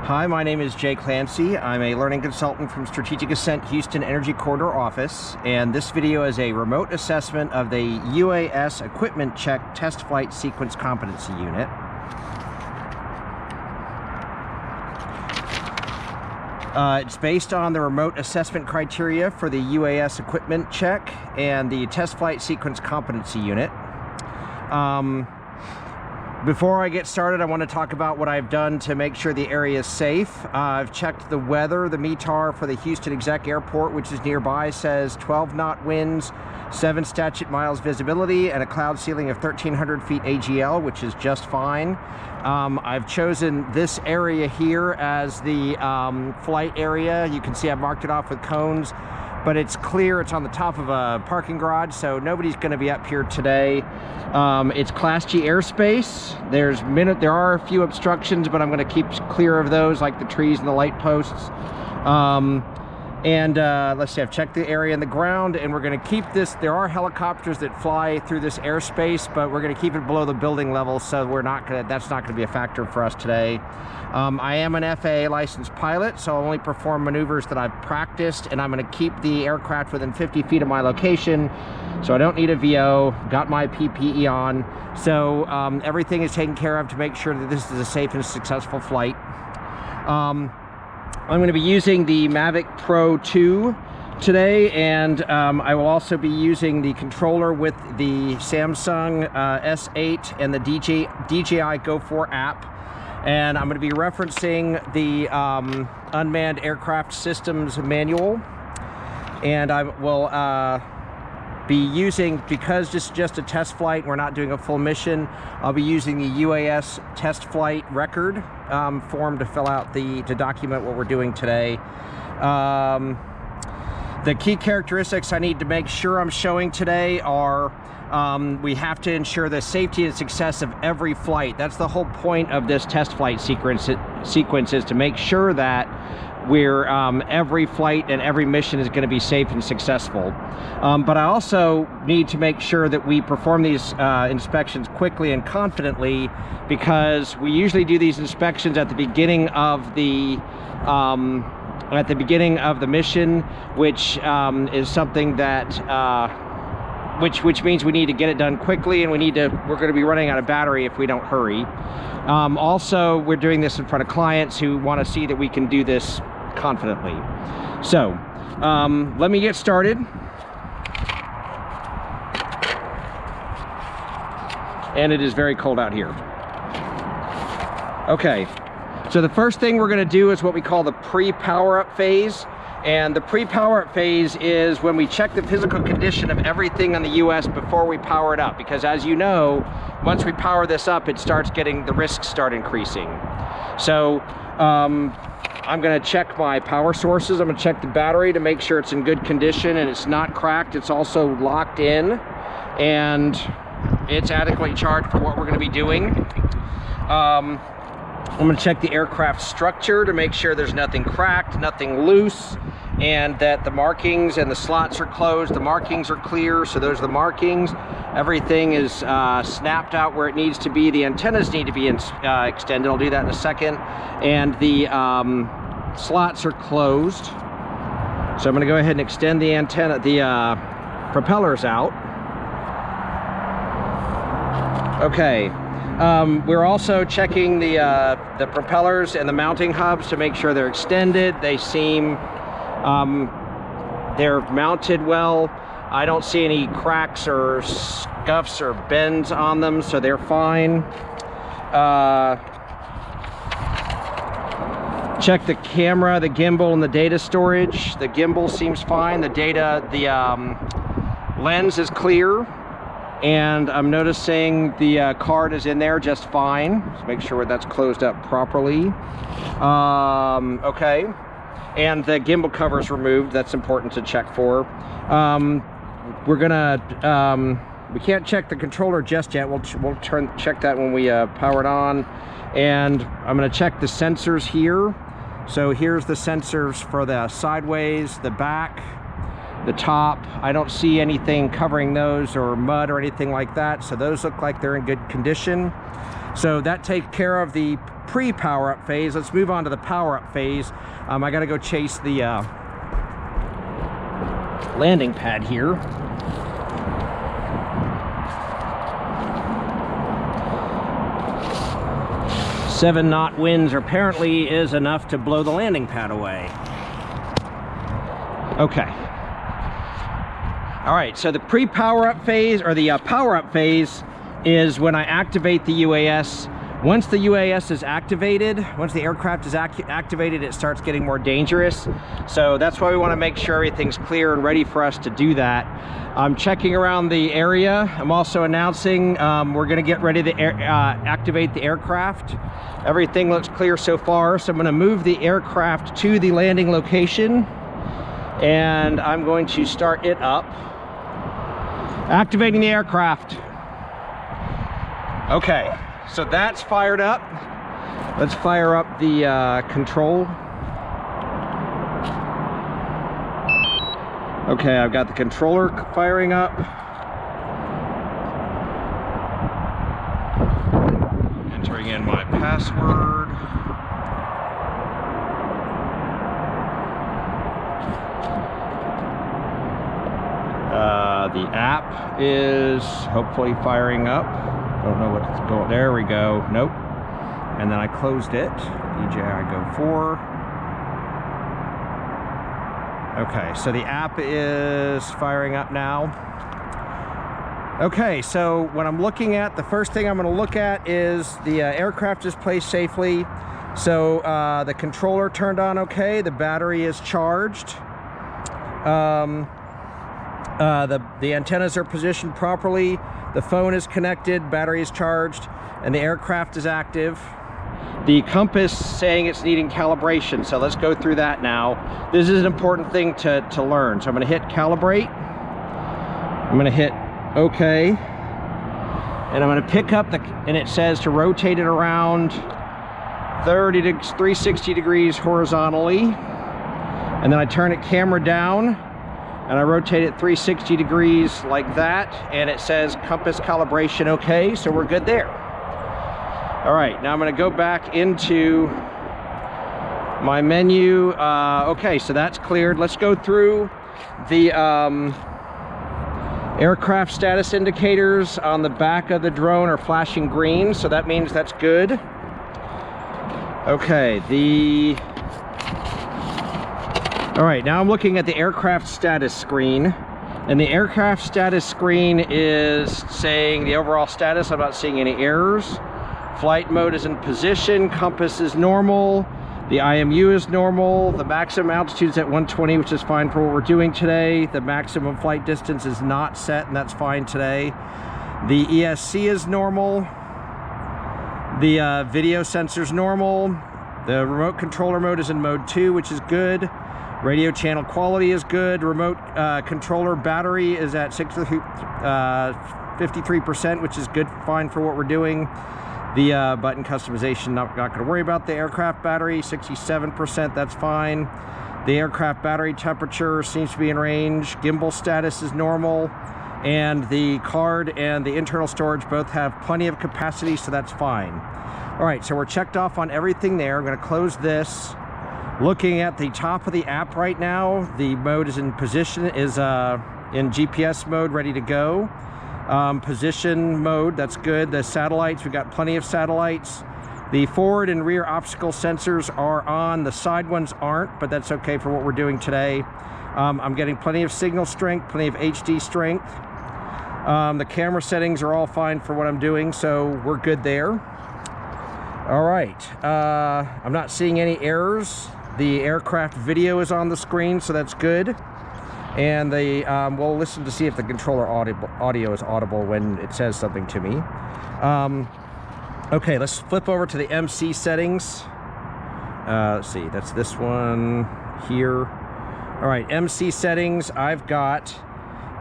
Hi, my name is Jay Clancy. I'm a learning consultant from Strategic Ascent Houston Energy Corridor office, and this video is a remote assessment of the UAS Equipment Check Test Flight Sequence Competency Unit. It's based on the remote assessment criteria for the UAS Equipment Check and the Test Flight Sequence Competency Unit. Before I get started, I want to talk about what I've done to make sure the area is safe. I've checked the weather. The METAR for the Houston Exec Airport, which is nearby, says 12-knot winds, 7 statute miles visibility, and a cloud ceiling of 1,300 feet AGL, which is just fine. I've chosen this area here as the flight area. You can see I've marked it off with cones, but it's clear. It's on the top of a parking garage, so nobody's going to be up here today. It's Class G airspace. There are a few obstructions, but I'm going to keep clear of those, like the trees and the light posts. Let's see, I've checked the area and the ground, and we're going to keep this. There are helicopters that fly through this airspace, but we're going to keep it below the building level, so that's not going to be a factor for us today. I am an FAA licensed pilot, so I'll only perform maneuvers that I've practiced, and I'm going to keep the aircraft within 50 feet of my location, so I don't need a VO, got my PPE on, so everything is taken care of to make sure that this is a safe and successful flight. I'm going to be using the Mavic Pro 2 today, and I will also be using the controller with the Samsung S8 and the DJI Go 4 app. And I'm going to be referencing the Unmanned Aircraft Systems Manual. And I will be using, because this is just a test flight, we're not doing a full mission, I'll be using the UAS test flight record form to fill out to document what we're doing today. The key characteristics I need to make sure I'm showing today are we have to ensure the safety and success of every flight. That's the whole point of this test flight sequence is to make sure that every flight and every mission is going to be safe and successful. But I also need to make sure that we perform these inspections quickly and confidently, because we usually do these inspections at the beginning of the mission, which is something that which means we need to get it done quickly, and we're going to be running out of battery if we don't hurry. Also, we're doing this in front of clients who want to see that we can do this confidently. So let me get started. And it is very cold out here. Okay, so the first thing we're going to do is what we call the pre-power-up phase. And the pre-power-up phase is when we check the physical condition of everything on the US before we power it up. Because as you know, once we power this up, the risks start increasing. So I'm going to check my power sources. I'm going to check the battery to make sure it's in good condition and it's not cracked. It's also locked in and it's adequately charged for what we're going to be doing. I'm going to check the aircraft structure to make sure there's nothing cracked, nothing loose, and that the markings and the slots are closed. The markings are clear, so those are the markings. Everything is snapped out where it needs to be. The antennas need to be extended. I'll do that in a second. And the slots are closed. So I'm going to go ahead and extend the propellers out. Okay. We're also checking the propellers and the mounting hubs to make sure they're extended. They seem they're mounted well. I don't see any cracks or scuffs or bends on them, so they're fine. Check the camera, the gimbal, and the data storage. The gimbal seems fine. The lens is clear. And I'm noticing the card is in there just fine. Just make sure that's closed up properly. Okay. And the gimbal cover is removed. That's important to check for. We can't check the controller just yet. We'll check that when we power it on. And I'm going to check the sensors here. So here's the sensors for the sideways, the back, the top. I don't see anything covering those or mud or anything like that, so those look like they're in good condition. So that takes care of the pre-power up phase. Let's move on to the power up phase. I gotta go chase the landing pad here. Seven-knot winds apparently is enough to blow the landing pad away. Okay. All right, so the pre-power up phase, or the power up phase, is when I activate the UAS. Once the UAS is activated, once the aircraft is activated, it starts getting more dangerous. So that's why we want to make sure everything's clear and ready for us to do that. I'm checking around the area. I'm also announcing we're going to get ready to activate the aircraft. Everything looks clear so far, so I'm going to move the aircraft to the landing location, and I'm going to start it up. Activating the aircraft. Okay, so that's fired up. Let's fire up the control. Okay, I've got the controller firing up. Entering in my password. The app is hopefully firing up. Don't know what's going. There we go. Nope. And then I closed it. DJI Go 4. Okay, so the app is firing up now. Okay, so when I'm looking at, the first thing I'm going to look at is the aircraft is placed safely. So the controller turned on okay. The battery is charged. The antennas are positioned properly. The phone is connected, battery is charged, and the aircraft is active. The compass saying it's needing calibration, so let's go through that now. This is an important thing to learn. So I'm going to hit calibrate. I'm going to hit OK. And I'm going to pick up and it says to rotate it around 360 degrees horizontally. And then I turn it camera down. And I rotate it 360 degrees like that, and it says compass calibration okay, so we're good there. All right, now I'm going to go back into my menu. Okay, so that's cleared. Let's go through the aircraft status indicators on the back of the drone are flashing green, so that means that's good. Okay, all right, now I'm looking at the aircraft status screen, and the aircraft status screen is saying the overall status. I'm not seeing any errors. Flight mode is in position, compass is normal, the IMU is normal, the maximum altitude is at 120, which is fine for what we're doing today. The maximum flight distance is not set, and that's fine today. The ESC is normal. The video sensor is normal. The remote controller mode is in mode 2, which is good. Radio channel quality is good. Remote controller battery is at 53%, which is good, fine for what we're doing. The button customization, not going to worry about. The aircraft battery, 67%, that's fine. The aircraft battery temperature seems to be in range. Gimbal status is normal. And the card and the internal storage both have plenty of capacity, so that's fine. All right, so we're checked off on everything there. I'm going to close this. Looking at the top of the app right now, the mode is in position, is in GPS mode, ready to go. Position mode, that's good. The satellites, we've got plenty of satellites. The forward and rear obstacle sensors are on. The side ones aren't, but that's okay for what we're doing today. I'm getting plenty of signal strength, plenty of HD strength. The camera settings are all fine for what I'm doing, so we're good there. All right, I'm not seeing any errors. The aircraft video is on the screen, so that's good. And we'll listen to see if the controller audio is audible when it says something to me. Okay, let's flip over to the MC settings. Let's see, that's this one here. All right, MC settings, I've got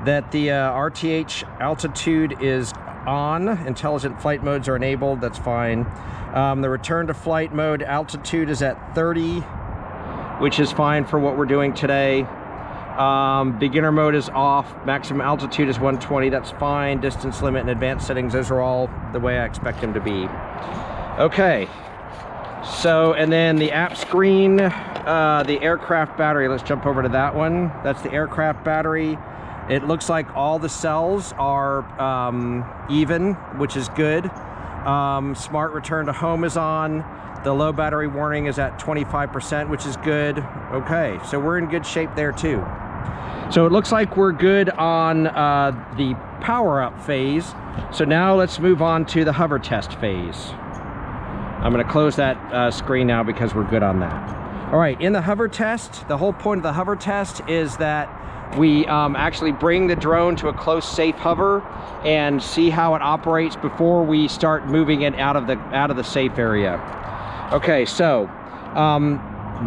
that the RTH altitude is on. Intelligent flight modes are enabled, that's fine. The return to flight mode altitude is at 30, which is fine for what we're doing today. Beginner mode is off. Maximum altitude is 120, that's fine. Distance limit and advanced settings, those are all the way I expect them to be. Okay, So, and then the app screen, the aircraft battery, let's jump over to that one. That's the aircraft battery. It looks like all the cells are even, which is good. Smart return to home is on. The low battery warning is at 25%, which is good. Okay, so we're in good shape there too. So it looks like we're good on the power up phase. So now let's move on to the hover test phase. I'm going to close that screen now because we're good on that. All right, in the hover test, the whole point of the hover test is that we actually bring the drone to a close, safe hover and see how it operates before we start moving it out of the safe area. Okay, so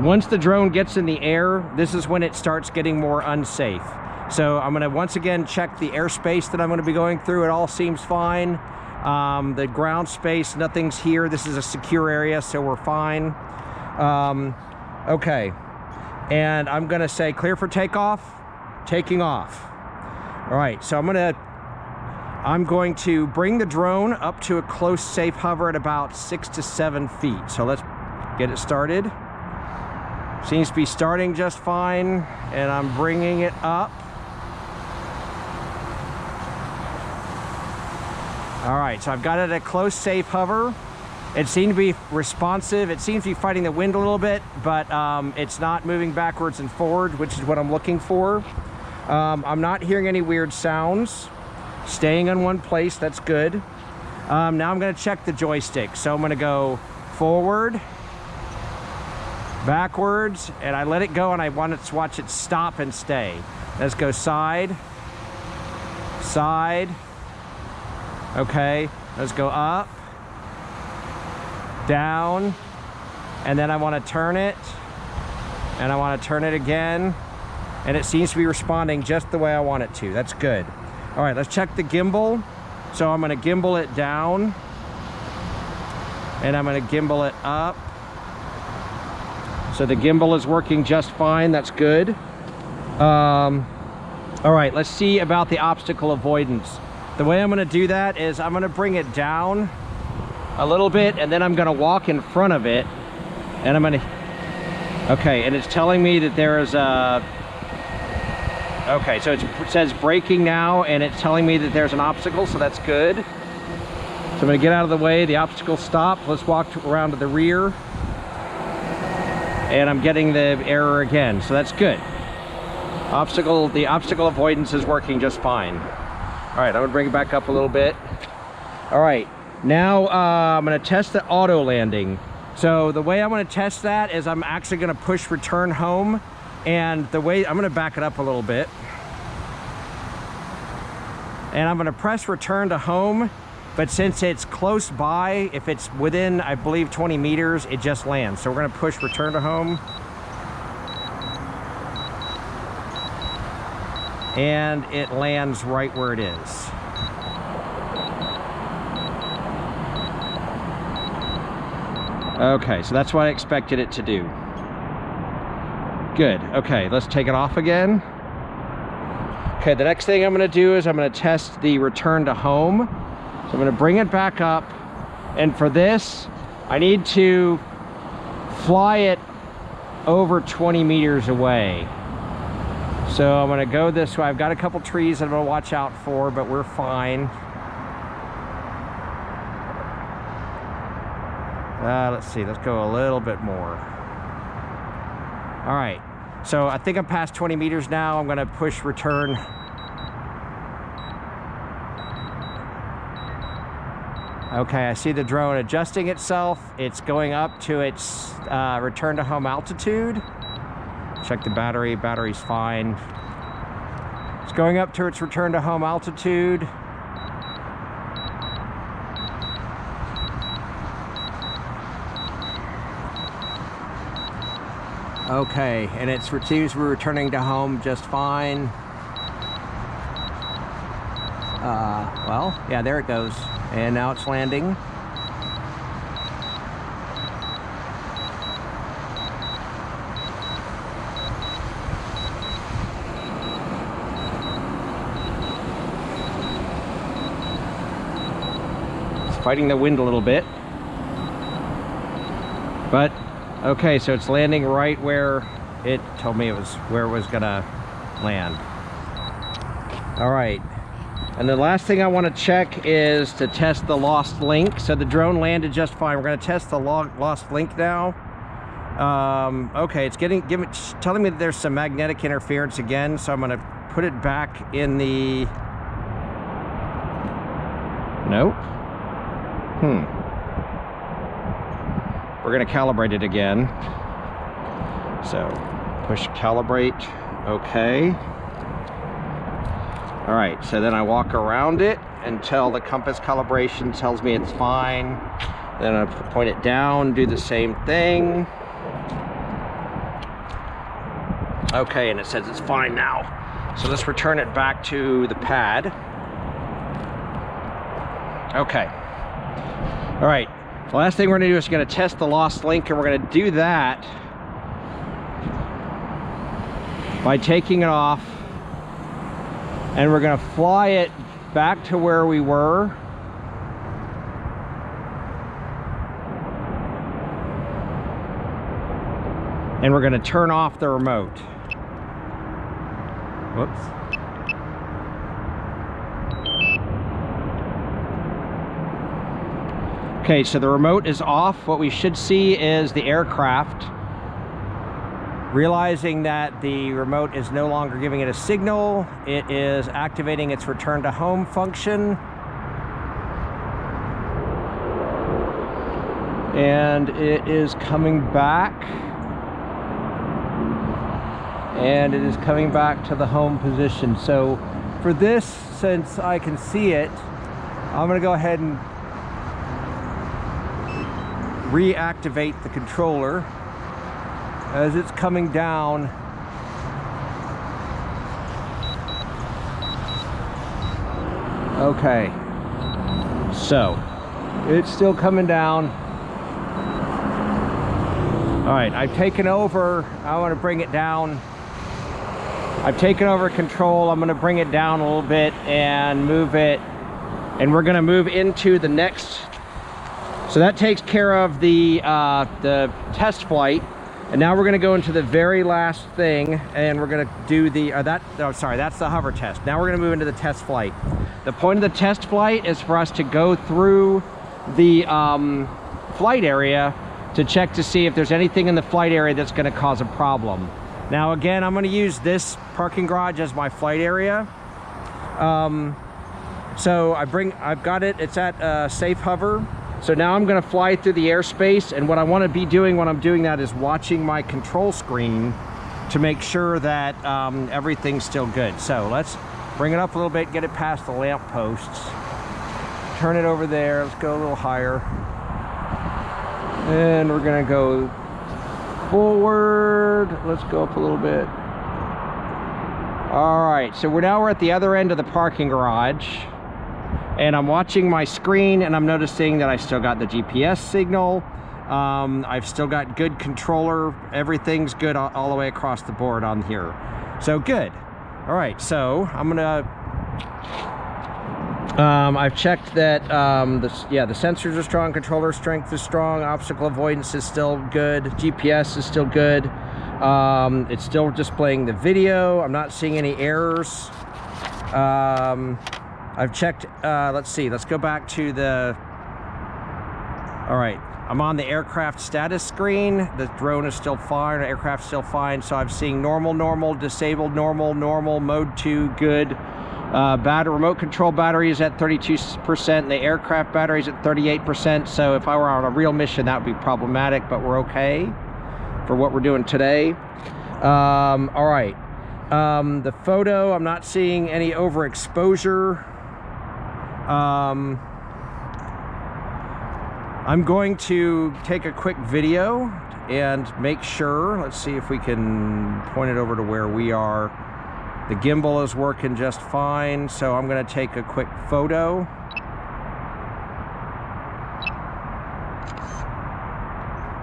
once the drone gets in the air, this is when it starts getting more unsafe. So I'm going to once again check the airspace that I'm going to be going through. It all seems fine. The ground space, nothing's here. This is a secure area, so we're fine. Okay, and I'm going to say clear for takeoff. Taking off. All right, so I'm going to bring the drone up to a close, safe hover at about 6 to 7 feet. So let's get it started. Seems to be starting just fine, and I'm bringing it up. All right, so I've got it at a close, safe hover. It seemed to be responsive. It seems to be fighting the wind a little bit, but it's not moving backwards and forward, which is what I'm looking for. I'm not hearing any weird sounds. Staying in one place, that's good. Now I'm going to check the joystick. So I'm going to go forward, backwards, and I let it go, and I want to watch it stop and stay. Let's go side, side. Okay, let's go up, down, and then I want to turn it, and I want to turn it again. And it seems to be responding just the way I want it to. That's good. All right, let's check the gimbal. So I'm going to gimbal it down, and I'm going to gimbal it up. So the gimbal is working just fine. That's good. All right, let's see about the obstacle avoidance. The way I'm going to do that is I'm going to bring it down a little bit, and then I'm going to walk in front of it, and I'm going to... Okay, and it's telling me that there is a... Okay, so it says braking now, and it's telling me that there's an obstacle, so that's good. So I'm going to get out of the way. The obstacle stopped. Let's walk around to the rear. And I'm getting the error again, so that's good. The obstacle avoidance is working just fine. All right, I'm going to bring it back up a little bit. All right, now I'm going to test the auto landing. So the way I'm going to test that is I'm actually going to push return home. And the way I'm going to back it up a little bit, and I'm going to press return to home, but since it's close by, if it's within, I believe, 20 meters, it just lands. So we're going to push return to home, and it lands right where it is. Okay, so that's what I expected it to do. Good. Okay, let's take it off again. Okay, the next thing I'm going to do is I'm going to test the return to home. So I'm going to bring it back up, and for this I need to fly it over 20 meters away. So I'm going to go this way. I've got a couple trees that I'm going to watch out for, but we're fine. Let's see, let's go a little bit more. All right, so I think I'm past 20 meters now. I'm gonna push return. Okay, I see the drone adjusting itself. It's going up to its return to home altitude. Check the battery, battery's fine. It's going up to its return to home altitude. Okay, and it seems we're returning to home just fine. Well, yeah, there it goes. And now it's landing. It's fighting the wind a little bit. But okay, so it's landing right where it told me it was gonna land. All right, and the last thing I want to check is to test the lost link. So the drone landed just fine. We're going to test the lost link now. Okay, it's telling me that there's some magnetic interference again, so I'm going to put it back in the... Nope. We're going to calibrate it again. So push calibrate. Okay. All right, so then I walk around it until the compass calibration tells me it's fine. Then I point it down, do the same thing. Okay, and it says it's fine now. So let's return it back to the pad. Okay. All right, the last thing we're gonna do is gonna test the lost link, and we're gonna do that by taking it off, and we're gonna fly it back to where we were. And we're gonna turn off the remote. Whoops. Okay, so the remote is off. What we should see is the aircraft realizing that the remote is no longer giving it a signal. It is activating its return to home function. And it is coming back. And it is coming back to the home position. So for this, since I can see it, I'm gonna go ahead and reactivate the controller. As it's coming down, okay, so it's still coming down. All right, I've taken over. I want to bring it down. I've taken over control. I'm going to bring it down a little bit and move it, and we're going to move into the next. So that takes care of the test flight. And now we're going to go into the very last thing, and we're going to do the, that's the hover test. Now we're going to move into the test flight. The point of the test flight is for us to go through the flight area to check to see if there's anything in the flight area that's going to cause a problem. Now again, I'm going to use this parking garage as my flight area. So I've got it, it's at safe hover. So now I'm going to fly through the airspace, and what I want to be doing when I'm doing that is watching my control screen to make sure that everything's still good. So let's bring it up a little bit, get it past the lamp posts, turn it over there, let's go a little higher, and we're going to go forward, let's go up a little bit. All right, so we're at the other end of the parking garage. And I'm watching my screen, and I'm noticing that I still got the GPS signal. I've still got good controller. Everything's good all the way across the board on here. So good. All right, so I'm gonna, I've checked that the sensors are strong, controller strength is strong, obstacle avoidance is still good, GPS is still good. It's still displaying the video. I'm not seeing any errors. I've checked, let's see, let's go back to the, all right, I'm on the aircraft status screen. The drone is still fine, the aircraft's still fine. So I'm seeing normal, normal, disabled, normal, normal, mode 2, good. Remote control battery is at 32%, and the aircraft battery is at 38%. So if I were on a real mission, that would be problematic, but we're okay for what we're doing today. All right, the photo, I'm not seeing any overexposure. I'm going to take a quick video and make sure, let's see if we can point it over to where we are. The gimbal is working just fine, so I'm going to take a quick photo.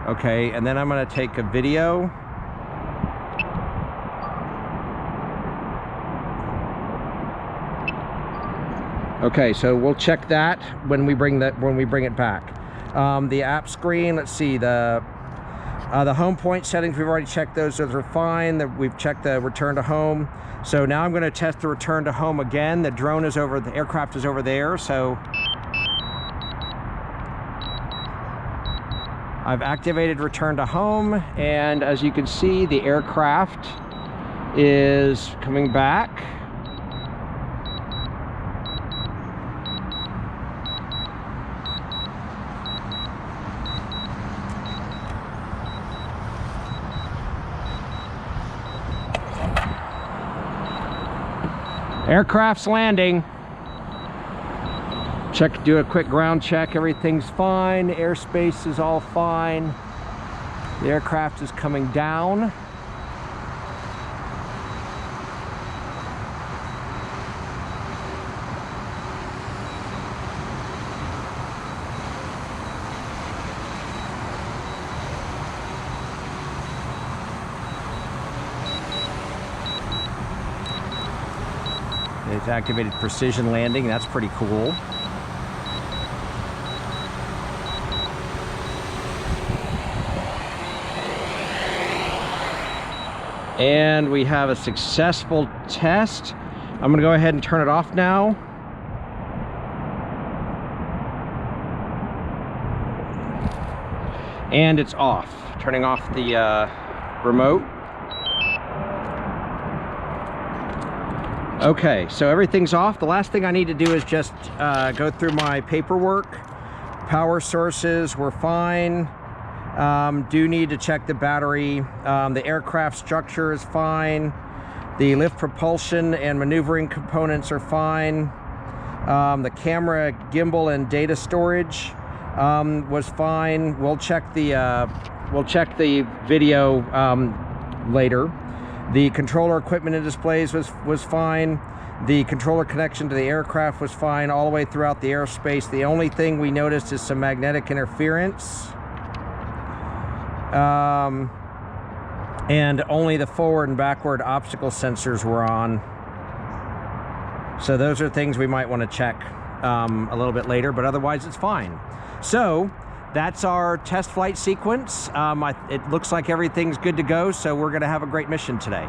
Okay, and then I'm going to take a video. Okay, so we'll check that when we bring it back. The app screen, let's see, the The home point settings, we've already checked those are fine. We've checked the return to home. So now I'm going to test the return to home again. The drone is over, the aircraft is over there. So I've activated return to home, and as you can see, the aircraft is coming back. Aircraft's landing. Do a quick ground check. Everything's fine. Airspace is all fine. The aircraft is coming down. It's activated precision landing. That's pretty cool. And we have a successful test. I'm gonna go ahead and turn it off now. And it's off. Turning off the remote. Okay, so everything's off. The last thing I need to do is just go through my paperwork. Power sources were fine. Do need to check the battery. The aircraft structure is fine. The lift propulsion and maneuvering components are fine. The camera, gimbal, and data storage was fine. We'll check the video later. The controller equipment and displays was fine. The controller connection to the aircraft was fine all the way throughout the airspace. The only thing we noticed is some magnetic interference. And only the forward and backward obstacle sensors were on. So those are things we might want to check a little bit later, but otherwise it's fine. So that's our test flight sequence. It looks like everything's good to go, so we're going to have a great mission today.